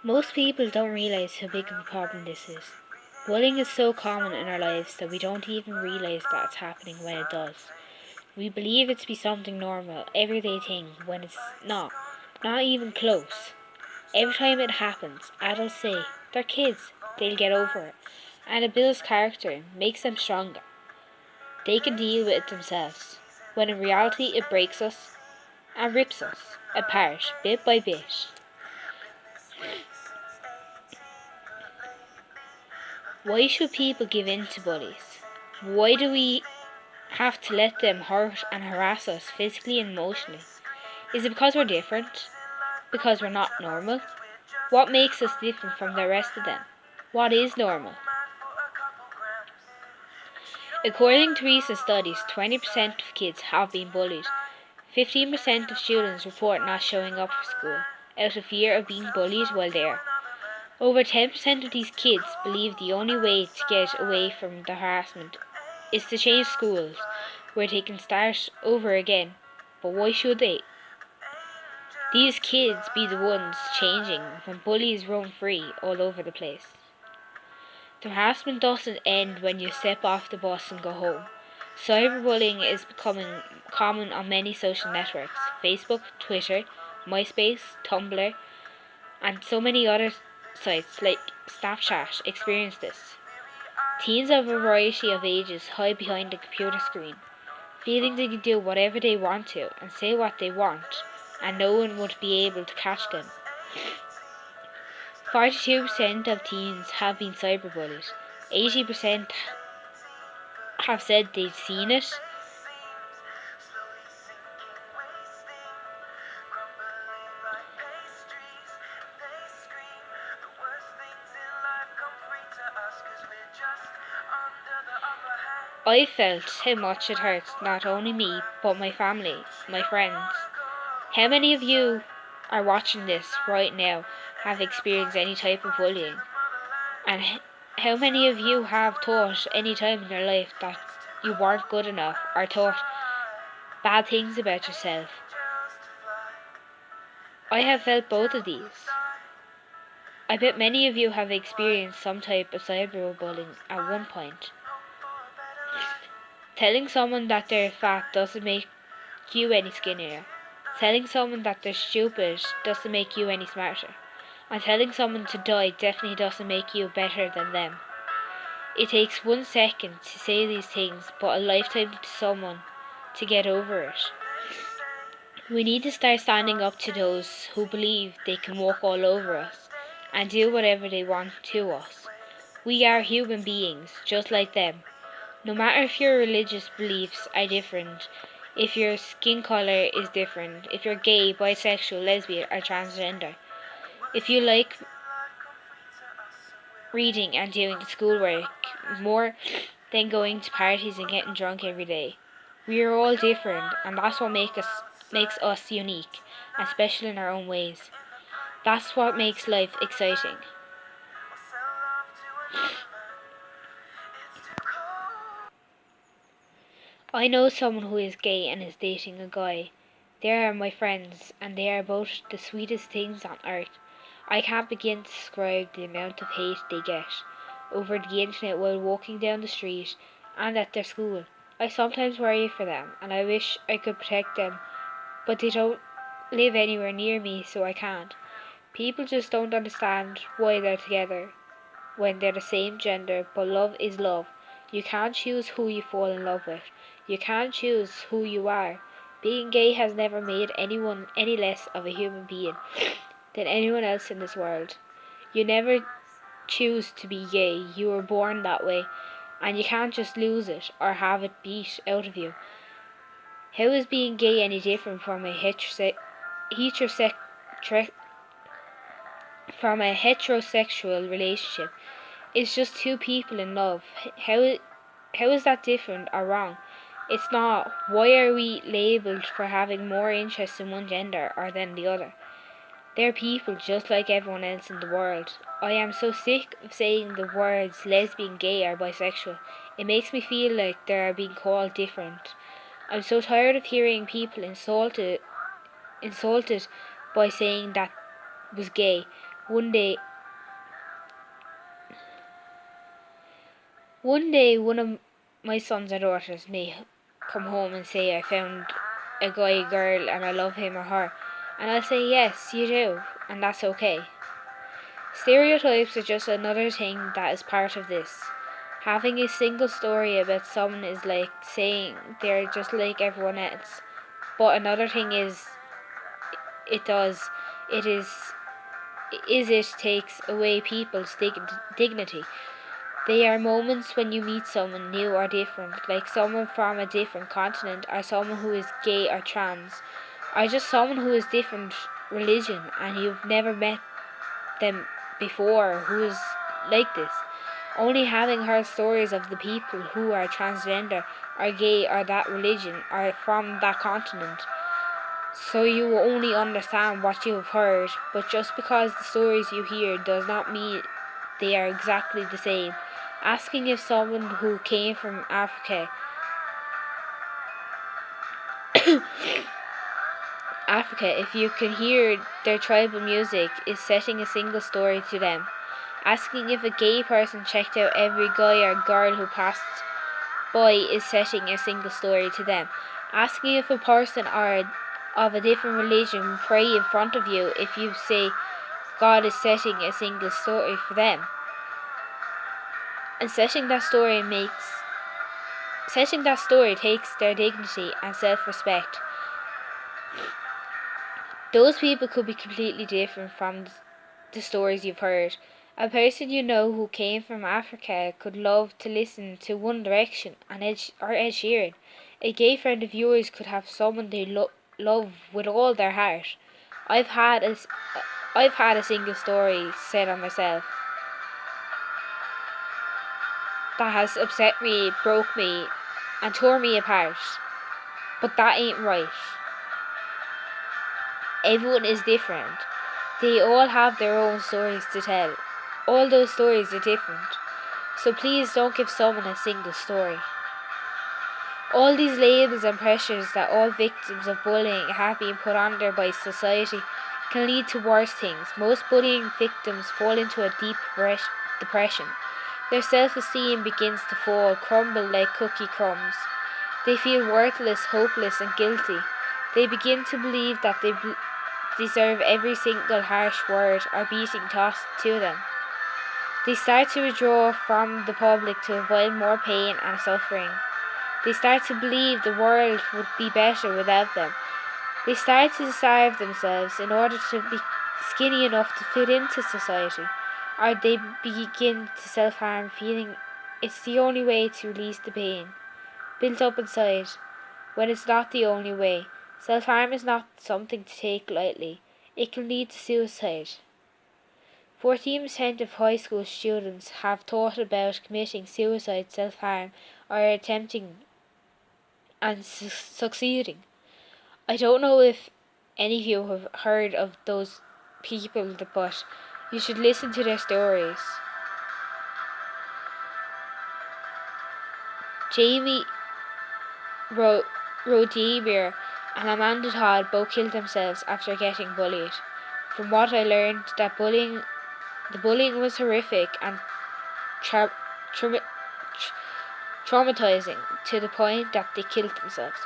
Most people don't realise how big of a problem this is. Bullying is so common in our lives that we don't even realise that it's happening when it does. We believe it to be something normal, everyday thing, when it's not. Not even close. Every time it happens, adults say, they're kids, they'll get over it. And it builds character, makes them stronger. They can deal with it themselves. When in reality it breaks us and rips us apart, bit by bit. Why should people give in to bullies? Why do we have to let them hurt and harass us physically and emotionally? Is it because we're different? Because we're not normal? What makes us different from the rest of them? What is normal? According to recent studies, 20% of kids have been bullied. 15% of students report not showing up for school out of fear of being bullied while there. Over 10% of these kids believe the only way to get away from the harassment is to change schools, where they can start over again. But why should they? These kids be the ones changing when bullies roam free all over the place. The harassment doesn't end when you step off the bus and go home. Cyberbullying is becoming common on many social networks: Facebook, Twitter, MySpace, Tumblr, and so many other sites like Snapchat experience this. Teens of a variety of ages hide behind a computer screen, feeling they can do whatever they want to and say what they want, and no one would be able to catch them. 42% of teens have been cyberbullied. 80% have said they've seen it. I felt how much it hurts not only me, but my family, my friends. How many of you are watching this right now have experienced any type of bullying? And how many of you have thought any time in your life that you weren't good enough or thought bad things about yourself? I have felt both of these. I bet many of you have experienced some type of cyberbullying at one point. Telling someone that they're fat doesn't make you any skinnier. Telling someone that they're stupid doesn't make you any smarter. And telling someone to die definitely doesn't make you better than them. It takes 1 second to say these things, but a lifetime to someone to get over it. We need to start standing up to those who believe they can walk all over us and do whatever they want to us. We are human beings, just like them. No matter if your religious beliefs are different, if your skin colour is different, if you're gay, bisexual, lesbian or transgender, if you like reading and doing schoolwork more than going to parties and getting drunk every day. We are all different, and that's what makes us unique and special in our own ways. That's what makes life exciting. I know someone who is gay and is dating a guy. They are my friends, and they are both the sweetest things on earth. I can't begin to describe the amount of hate they get over the internet while walking down the street and at their school. I sometimes worry for them, and I wish I could protect them, but they don't live anywhere near me, so I can't. People just don't understand why they're together when they're the same gender, but love is love. You can't choose who you fall in love with. You can't choose who you are. Being gay has never made anyone any less of a human being than anyone else in this world. You never choose to be gay. You were born that way, and you can't just lose it or have it beat out of you. How is being gay any different from a heterosexual relationship? It's just two people in love. How is that different or wrong? It's not. Why are we labelled for having more interest in one gender or than the other? They're people just like everyone else in the world. I am so sick of saying the words lesbian, gay or bisexual. It makes me feel like they are being called different. I'm so tired of hearing people insulted by saying that was gay One day, one of my sons or daughters may come home and say, I found a guy, girl, and I love him or her. And I'll say, yes, you do, and that's okay. Stereotypes are just another thing that is part of this. Having a single story about someone is like saying they're just like everyone else. But another thing it does, it takes away people's dignity. They are moments when you meet someone new or different, like someone from a different continent, or someone who is gay or trans, or just someone who is different religion and you've never met them before who is like this. Only having heard stories of the people who are transgender, or gay, or that religion, or from that continent, so you will only understand what you have heard, but just because the stories you hear does not mean they are exactly the same. Asking if someone who came from Africa, if you can hear their tribal music, is setting a single story to them. Asking if a gay person checked out every guy or girl who passed by is setting a single story to them. Asking if a person of a different religion pray in front of you if you say God is setting a single story for them. And setting that story takes their dignity and self-respect. Those people could be completely different from the stories you've heard. A person you know who came from Africa could love to listen to One Direction and Ed Sheeran. A gay friend of yours could have someone they love with all their heart. I've had a single story said on myself that has upset me, broke me, and tore me apart. But that ain't right. Everyone is different. They all have their own stories to tell. All those stories are different. So please don't give someone a single story. All these labels and pressures that all victims of bullying have been put under by society can lead to worse things. Most bullying victims fall into a deep depression. Their self-esteem begins to fall, crumble like cookie crumbs. They feel worthless, hopeless, and guilty. They begin to believe that they deserve every single harsh word or beating tossed to them. They start to withdraw from the public to avoid more pain and suffering. They start to believe the world would be better without them. They start to starve themselves in order to be skinny enough to fit into society. Or they begin to self-harm, feeling it's the only way to release the pain built up inside, when it's not the only way. Self-harm is not something to take lightly. It can lead to suicide. 14% of high school students have thought about committing suicide, self-harm, or attempting and succeeding. I don't know if any of you have heard of those people, but you should listen to their stories. Jamie Rodier and Amanda Todd both killed themselves after getting bullied. From what I learned, the bullying was horrific and traumatizing to the point that they killed themselves.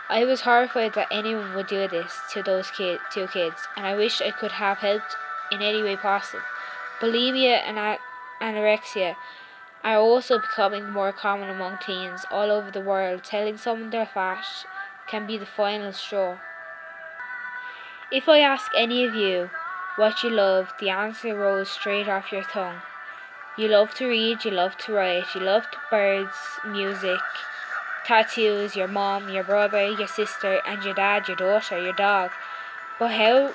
I was horrified that anyone would do this to those two kids, and I wish I could have helped in any way possible. Bulimia and anorexia are also becoming more common among teens all over the world. Telling someone they're fat can be the final straw. If I ask any of you what you love, the answer rolls straight off your tongue. You love to read, you love to write, you love birds, music, tattoos, your mom, your brother, your sister, and your dad, your daughter, your dog. But how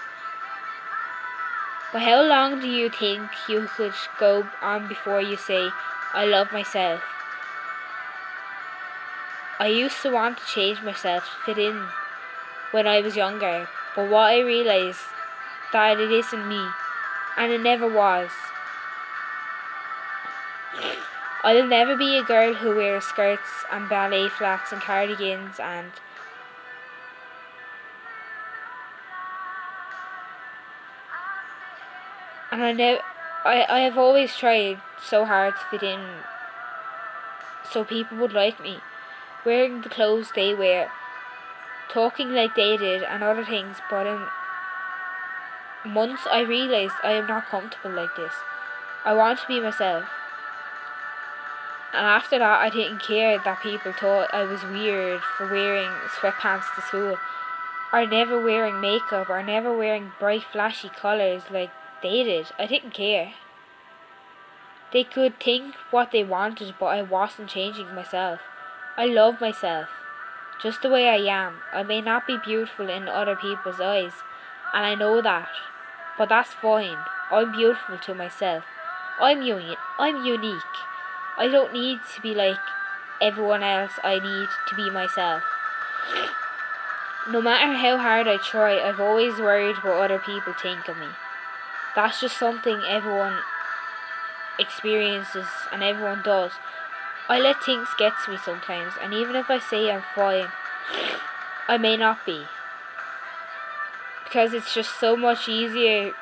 long do you think you could go on before you say, I love myself? I used to want to change myself to fit in when I was younger, but what I realised that it isn't me, and it never was. I'll never be a girl who wears skirts and ballet flats and cardigans and And I have always tried so hard to fit in so people would like me, wearing the clothes they wear, talking like they did and other things, but in months I realised I am not comfortable like this. I want to be myself. And after that I didn't care that people thought I was weird for wearing sweatpants to school, or never wearing makeup, or never wearing bright flashy colours like they did. I didn't care. They could think what they wanted, but I wasn't changing myself. I love myself, just the way I am. I may not be beautiful in other people's eyes, and I know that, but that's fine. I'm beautiful to myself. I'm unique. I don't need to be like everyone else. I need to be myself. No matter how hard I try, I've always worried what other people think of me. That's just something everyone experiences and everyone does. I let things get to me sometimes, and even if I say I'm fine, I may not be. Because it's just so much easier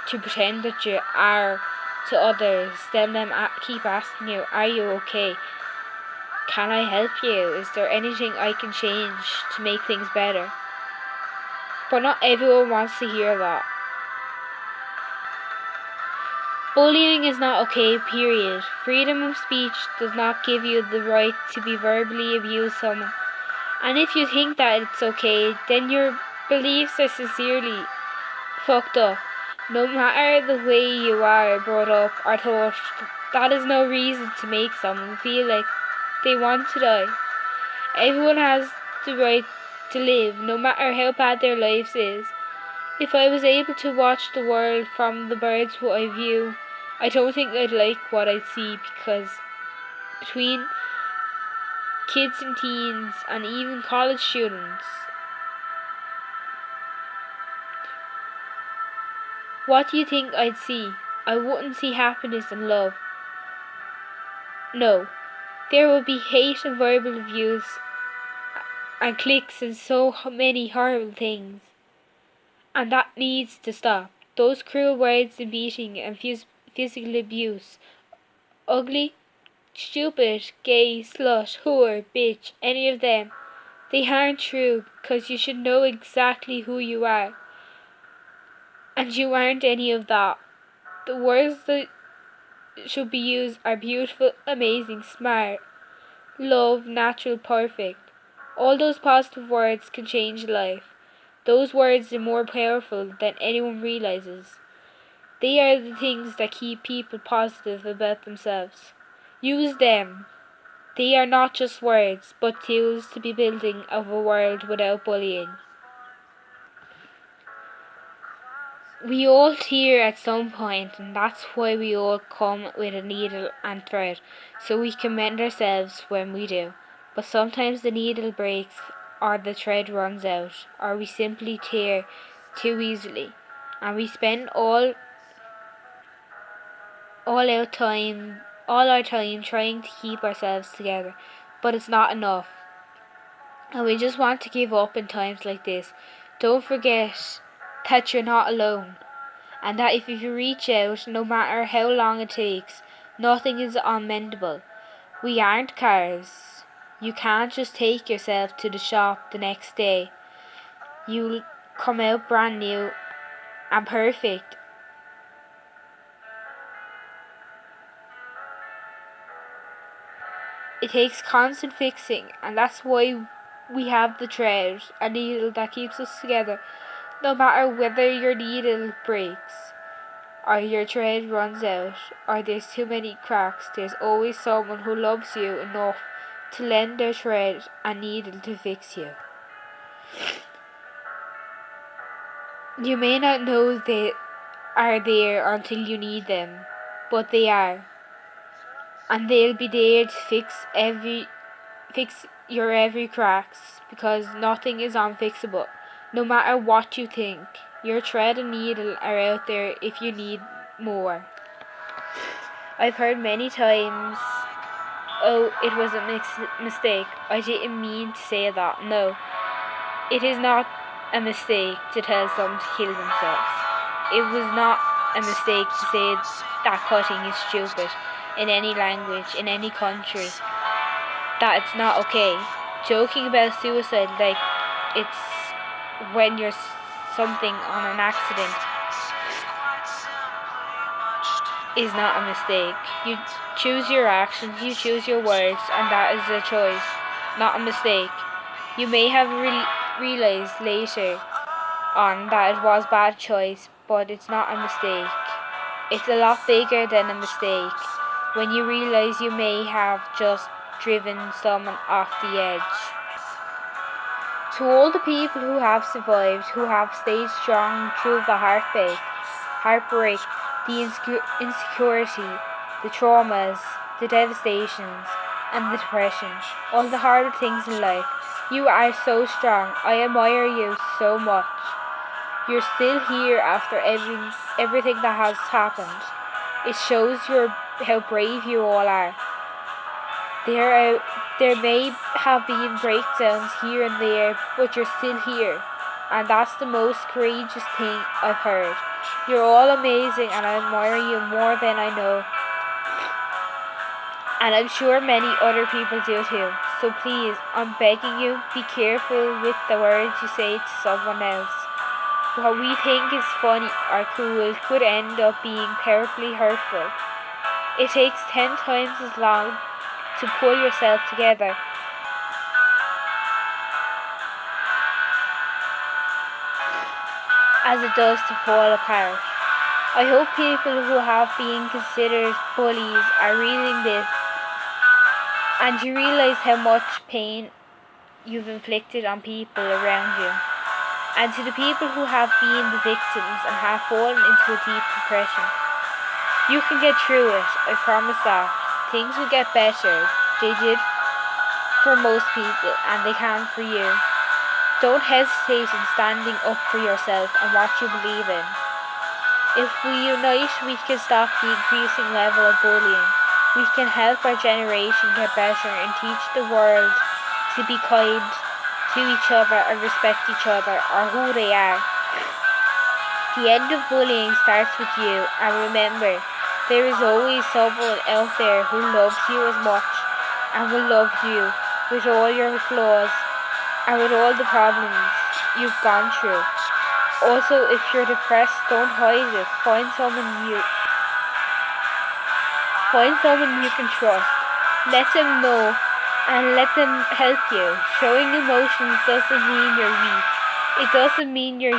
to pretend that you are to others than them keep asking you, are you okay? Can I help you? Is there anything I can change to make things better? But not everyone wants to hear that. Bullying is not okay, period. Freedom of speech does not give you the right to be verbally abuse someone. And if you think that it's okay, then your beliefs are sincerely fucked up. No matter the way you are brought up or taught, that is no reason to make someone feel like they want to die. Everyone has the right to live, no matter how bad their life is. If I was able to watch the world from the bird's eye view, I don't think I'd like what I'd see, because between kids and teens and even college students, what do you think I'd see? I wouldn't see happiness and love. No, there would be hate and verbal abuse and cliques and so many horrible things. And that needs to stop. Those cruel words and beating and physical abuse, ugly, stupid, gay, slut, whore, bitch, any of them, they aren't true, because you should know exactly who you are. And you aren't any of that. The words that should be used are beautiful, amazing, smart, love, natural, perfect. All those positive words can change life. Those words are more powerful than anyone realizes. They are the things that keep people positive about themselves. Use them. They are not just words, but tools to be building of a world without bullying. We all tear at some point, and that's why we all come with a needle and thread, so we can mend ourselves when we do. But sometimes the needle breaks, or the thread runs out, or we simply tear too easily, and we spend all our time trying to keep ourselves together, but it's not enough. And we just want to give up in times like this. Don't forget that you're not alone, and that if you reach out, no matter how long it takes, nothing is unmendable. We aren't cars. You can't just take yourself to the shop the next day. You'll come out brand new and perfect. It takes constant fixing, and that's why we have the thread, a needle that keeps us together. No matter whether your needle breaks, or your thread runs out, or there's too many cracks, there's always someone who loves you enough to lend their thread and needle to fix you. You may not know they are there until you need them, but they are. And they'll be there to fix your every cracks, because nothing is unfixable. No matter what you think, your thread and needle are out there if you need more. I've heard many times, oh, it was a mistake. I didn't mean to say that. No, it is not a mistake to tell someone to kill themselves. It was not. a mistake to say that cutting is stupid in any language, in any country, that it's not okay. Joking about suicide like it's when you're something on an accident is not a mistake. You choose your actions, you choose your words, and that is a choice, not a mistake. You may have realized later on that it was a bad choice, but it's not a mistake. It's a lot bigger than a mistake when you realize you may have just driven someone off the edge. To all the people who have survived, who have stayed strong through the heartbreak, the insecurity, the traumas, the devastations, and the depression, all the harder things in life, you are so strong. I admire you so much. You're still here after everything that has happened. It shows how brave you all are. There may have been breakdowns here and there, but you're still here. And that's the most courageous thing I've heard. You're all amazing and I admire you more than I know. And I'm sure many other people do too. So please, I'm begging you, be careful with the words you say to someone else. What we think is funny or cool could end up being powerfully hurtful. It takes 10 times as long to pull yourself together as it does to fall apart. I hope people who have been considered bullies are reading this and you realise how much pain you've inflicted on people around you. And to the people who have been the victims and have fallen into a deep depression, you can get through it, I promise that. Things will get better. They did for most people and they can for you. Don't hesitate in standing up for yourself and what you believe in. If we unite, we can stop the increasing level of bullying. We can help our generation get better and teach the world to be kind to each other and respect each other or who they are. The end of bullying starts with you, and remember, there is always someone out there who loves you as much and will love you with all your flaws and with all the problems you've gone through. Also, if you're depressed, don't hide it. Find someone you can trust. Let them know and let them help you. Showing emotions doesn't mean you're weak. It doesn't mean you're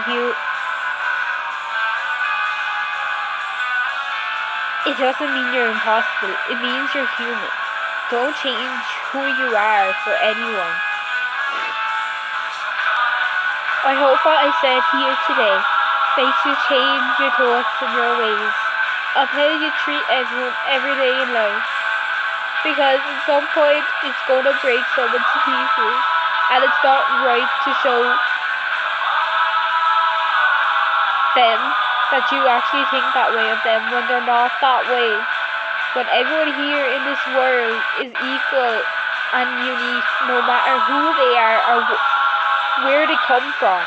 It doesn't mean you're impossible. It means you're human. Don't change who you are for anyone. I hope what I said here today makes you change your thoughts and your ways of how you treat everyone every day in life. Because at some point it's going to break someone to pieces, and it's not right to show them that you actually think that way of them when they're not that way. When everyone here in this world is equal and unique, no matter who they are or where they come from.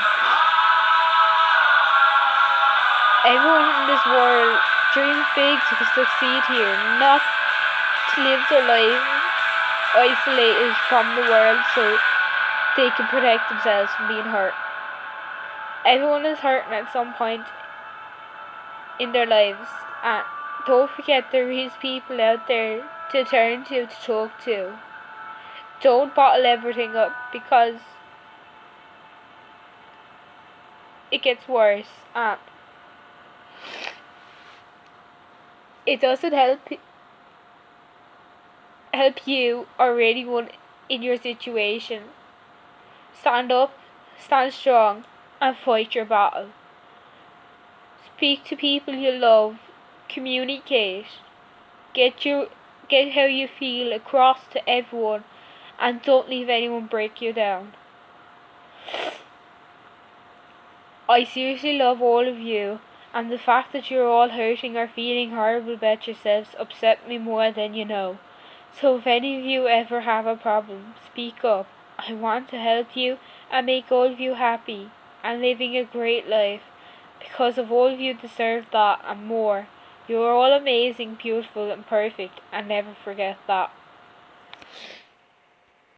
Everyone in this world dreams big to succeed here, not to live their life isolated from the world so they can protect themselves from being hurt. Everyone is hurting at some point in their lives, and don't forget there is people out there to turn to talk to. Don't bottle everything up because it gets worse and it doesn't help you or anyone in your situation. Stand up, stand strong, and fight your battle. Speak to people you love, communicate, get how you feel across to everyone, and don't leave anyone break you down. I seriously love all of you, and the fact that you're all hurting or feeling horrible about yourselves upset me more than you know. So if any of you ever have a problem, speak up. I want to help you and make all of you happy and living a great life. because of all of you deserve that and more. You are all amazing, beautiful, and perfect, and never forget that.